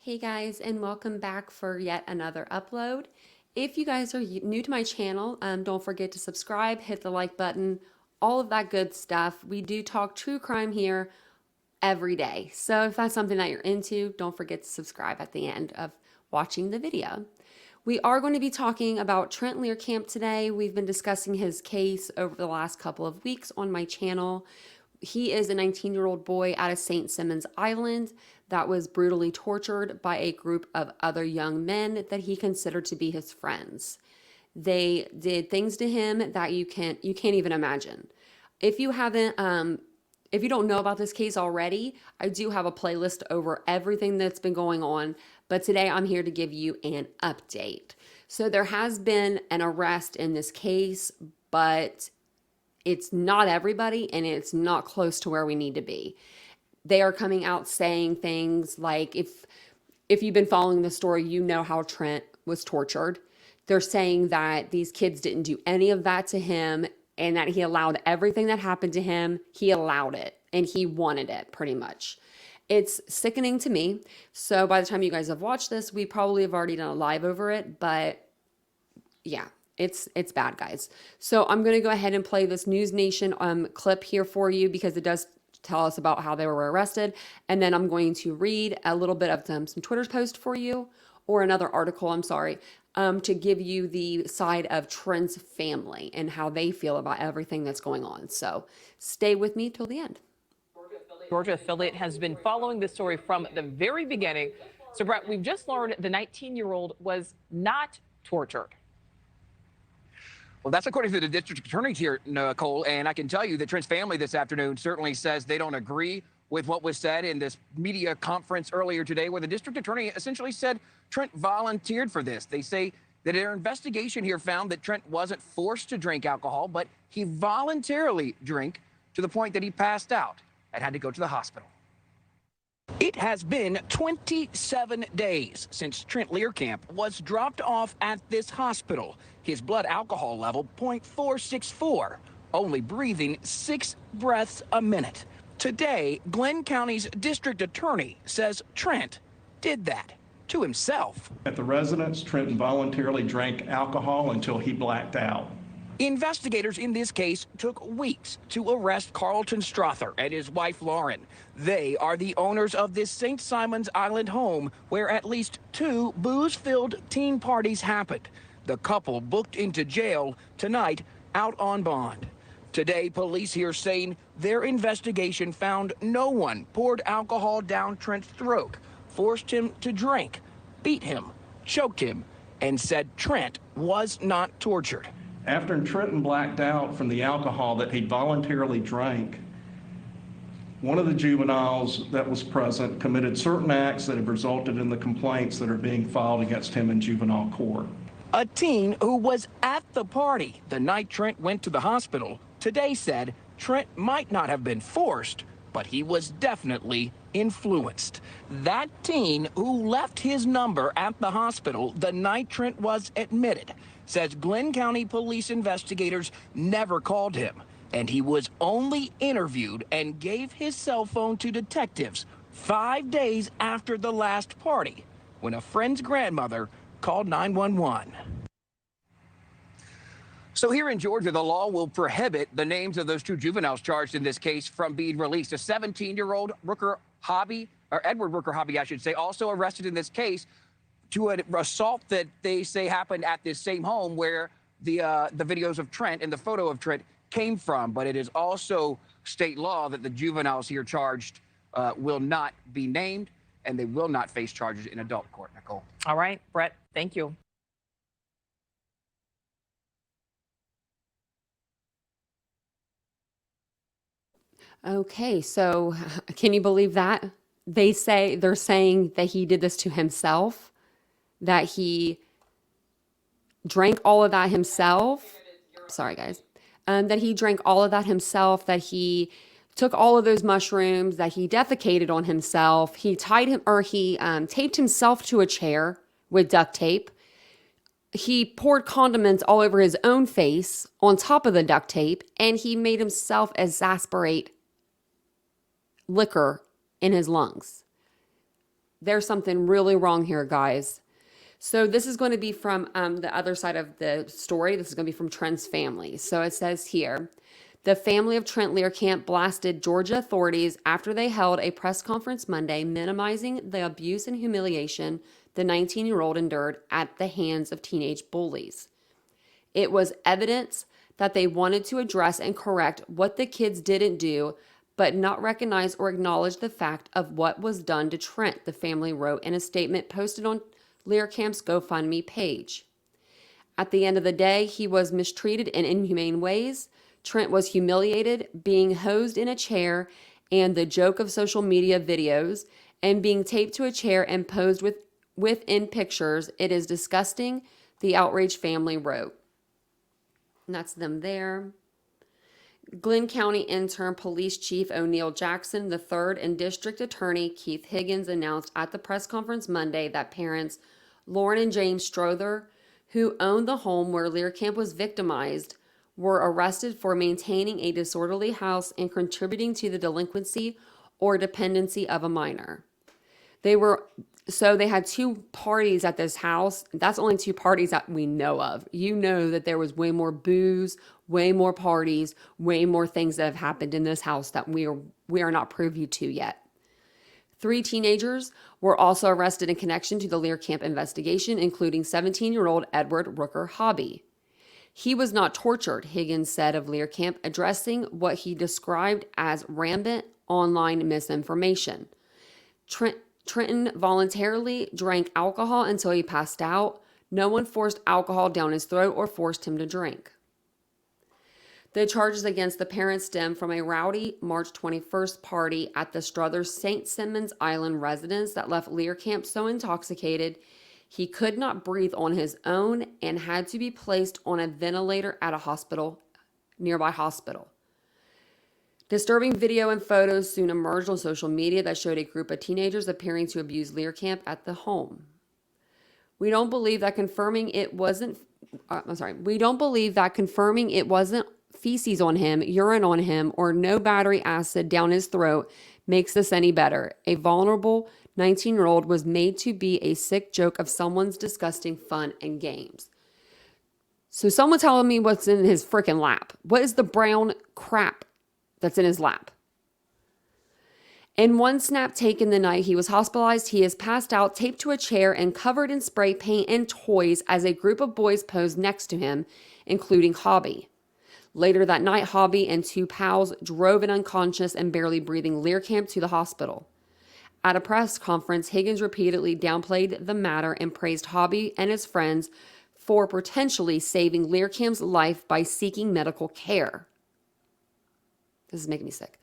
Hey guys, and welcome back for yet another upload. If you guys are new to my channel, don't forget to subscribe, hit the like button, all of that good stuff. We do talk true crime here every day. So if that's something that you're into, don't forget to subscribe at the end of watching the video. We are going to be talking about Trent Lehrkamp today. We've been discussing his case over the last couple of weeks on my channel. He is a 19-year-old boy out of St. Simons Island that was brutally tortured by a group of other young men that he considered to be his friends. They did things to him that you can't even imagine. If you haven't, if you don't know about this case already, I do have a playlist over everything that's been going on, but today I'm here to give you an update. So there has been an arrest in this case, but it's not everybody and it's not close to where we need to be. They are coming out saying things like, if you've been following the story, you know how Trent was tortured. They're saying that these kids didn't do any of that to him and that he allowed everything that happened to him. He allowed it and he wanted it pretty much. It's sickening to me. So by the time you guys have watched this, we probably have already done a live over it, but yeah, it's bad, guys. So I'm going to go ahead and play this News Nation clip here for you because it does tell us about how they were arrested. And then I'm going to read a little bit of some Twitter's post for you, or another article, I'm sorry, to give you the side of Trent's family and how they feel about everything that's going on. So stay with me till the end. Georgia affiliate has been following this story from the very beginning. So, Brett, we've just learned the 19-year-old was not tortured. Well, that's according to the district attorneys here, Nicole, and I can tell you that Trent's family this afternoon certainly says they don't agree with what was said in this media conference earlier today, where the district attorney essentially said Trent volunteered for this. They say that their investigation here found that Trent wasn't forced to drink alcohol, but he voluntarily drank to the point that he passed out and had to go to the hospital. It has been 27 days since Trent Lehrkamp was dropped off at this hospital. His blood alcohol level 0.464, only breathing 6 breaths a minute. Today, Glynn County's district attorney says Trent did that to himself. At the residence, Trent voluntarily drank alcohol until he blacked out. Investigators in this case took weeks to arrest Carlton Strother and his wife Lauren. They are the owners of this St. Simons Island home where at least 2 booze-filled teen parties happened. The couple booked into jail tonight out on bond. Today, police here saying their investigation found no one poured alcohol down Trent's throat, forced him to drink, beat him, choked him, and said Trent was not tortured. After Trenton blacked out from the alcohol that he voluntarily drank, one of the juveniles that was present committed certain acts that have resulted in the complaints that are being filed against him in juvenile court. A teen who was at the party the night Trent went to the hospital today said Trent might not have been forced, but he was definitely influenced. That teen who left his number at the hospital the night Trent was admitted says Glynn County police investigators never called him, and he was only interviewed and gave his cell phone to detectives 5 days after the last party, when a friend's grandmother called 911. So here in Georgia, the law will prohibit the names of those 2 juveniles charged in this case from being released. A 17-year-old Edward Rooker Hobby, I should say, also arrested in this case to an assault that they say happened at this same home where the videos of Trent and the photo of Trent came from. But it is also state law that the juveniles here charged will not be named, and they will not face charges in adult court, Nicole. All right, Brett, thank you. Okay, so can you believe that? They're saying that he did this to himself, that he drank all of that himself. Sorry, guys. That he drank all of that himself, that he took all of those mushrooms, that he defecated on himself. He tied him, or he taped himself to a chair with duct tape. He poured condiments all over his own face on top of the duct tape, and he made himself exasperate liquor in his lungs. there's something really wrong here, guys. So this is going to be from the other side of the story. This is going to be from Trent's family. So it says here, the family of Trent Lehrkamp blasted Georgia authorities after they held a press conference Monday minimizing the abuse and humiliation the 19-year-old endured at the hands of teenage bullies. It was evidence that they wanted to address and correct what the kids didn't do, but not recognize or acknowledge the fact of what was done to Trent, the family wrote in a statement posted on Lehrkamp's GoFundMe page. At the end of the day, he was mistreated in inhumane ways. Trent was humiliated, being hosed in a chair and the joke of social media videos, and being taped to a chair and posed within pictures. It is disgusting, the outraged family wrote. And that's them there. Glynn County Intern Police Chief O'Neil Jackson III and District Attorney Keith Higgins announced at the press conference Monday that parents Lauren and James Strother, who owned the home where Lehrkamp was victimized, were arrested for maintaining a disorderly house and contributing to the delinquency or dependency of a minor. They had two parties at this house. That's only two parties that we know of. You know that there was way more booze, way more parties, way more things that have happened in this house that we are not privy to yet. 3 teenagers were also arrested in connection to the Lehrkamp investigation, including 17-year-old Edward Rooker Hobby. He was not tortured, Higgins said of Lehrkamp, addressing what he described as rampant online misinformation. Trenton voluntarily drank alcohol until he passed out. No one forced alcohol down his throat or forced him to drink. The charges against the parents stem from a rowdy March 21st party at the Struthers St. Simons Island residence that left Lehrkamp so intoxicated he could not breathe on his own and had to be placed on a ventilator at a nearby hospital. Disturbing video and photos soon emerged on social media that showed a group of teenagers appearing to abuse Lehrkamp at the home. We don't believe that confirming it wasn't feces on him, urine on him, or no battery acid down his throat makes this any better. A vulnerable 19-year-old was made to be a sick joke of someone's disgusting fun and games. So someone telling me what's in his freaking lap. What is the brown crap that's in his lap? In one snap taken the night he was hospitalized, he is passed out, taped to a chair, and covered in spray paint and toys as a group of boys posed next to him, including Hobby. Later that night, Hobby and 2 pals drove an unconscious and barely breathing Lehrkamp to the hospital. At a press conference, Higgins repeatedly downplayed the matter and praised Hobby and his friends for potentially saving Lehrkamp's life by seeking medical care. This is making me sick.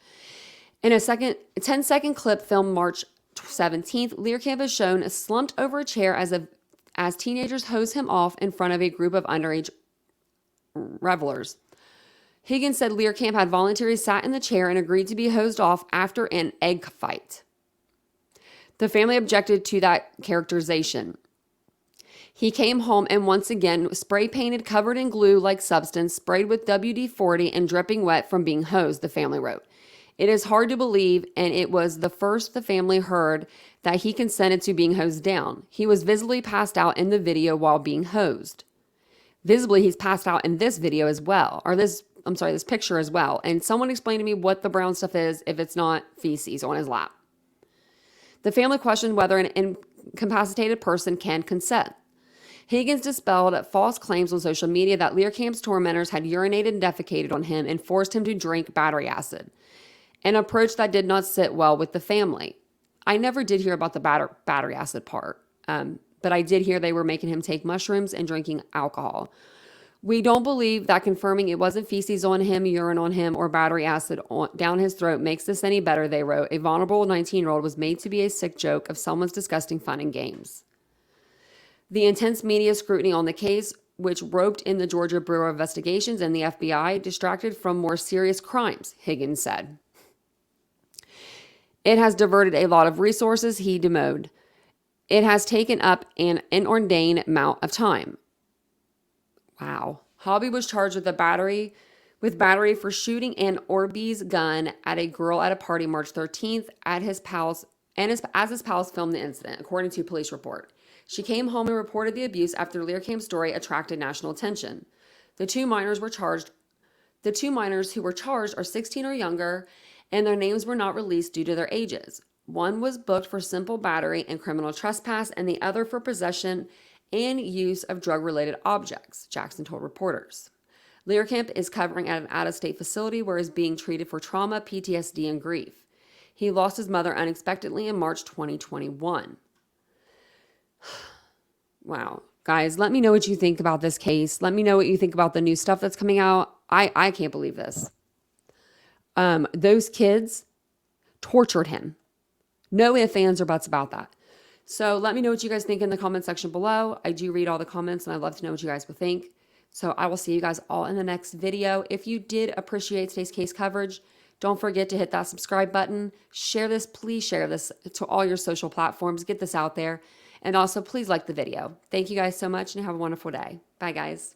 In a 10-second clip filmed March 17th, Lehrkamp is shown slumped over a chair as teenagers hose him off in front of a group of underage revelers. Higgins said Lehrkamp had voluntarily sat in the chair and agreed to be hosed off after an egg fight. The family objected to that characterization. He came home and once again spray painted, covered in glue-like substance, sprayed with WD-40 and dripping wet from being hosed, the family wrote. It is hard to believe, and it was the first the family heard that he consented to being hosed down. He was visibly passed out in the video while being hosed. Visibly, he's passed out in this video as well, this picture as well. And someone explain to me what the brown stuff is if it's not feces on his lap. The family questioned whether an incapacitated person can consent. Higgins dispelled false claims on social media that Lehrkamp's tormentors had urinated and defecated on him and forced him to drink battery acid, an approach that did not sit well with the family. I never did hear about the battery acid part, but I did hear they were making him take mushrooms and drinking alcohol. We don't believe that confirming it wasn't feces on him, urine on him, or battery acid down his throat makes this any better, they wrote. A vulnerable 19-year-old was made to be a sick joke of someone's disgusting fun and games. The intense media scrutiny on the case, which roped in the Georgia Bureau of Investigations and the FBI, distracted from more serious crimes, Higgins said. It has diverted a lot of resources, he demoed. It has taken up an inordinate amount of time. Wow. Hobby was charged with battery for shooting an Orbeez gun at a girl at a party March 13th at his and as his pals filmed the incident, according to a police report. She came home and reported the abuse after Lehrkamp's story attracted national attention. The two minors who were charged are 16 or younger, and their names were not released due to their ages. One was booked for simple battery and criminal trespass, and the other for possession and use of drug-related objects, Jackson told reporters. Lehrkamp is covering at an out-of-state facility where he's being treated for trauma, PTSD, and grief. He lost his mother unexpectedly in March 2021. Wow. Guys, let me know what you think about this case. Let me know what you think about the new stuff that's coming out. I can't believe this. Those kids tortured him. No ifs, ands, or buts about that. So let me know what you guys think in the comment section below. I do read all the comments, and I'd love to know what you guys would think. So I will see you guys all in the next video. If you did appreciate today's case coverage, don't forget to hit that subscribe button. Share this. Please share this to all your social platforms. Get this out there. And also, please like the video. Thank you guys so much, and have a wonderful day. Bye, guys.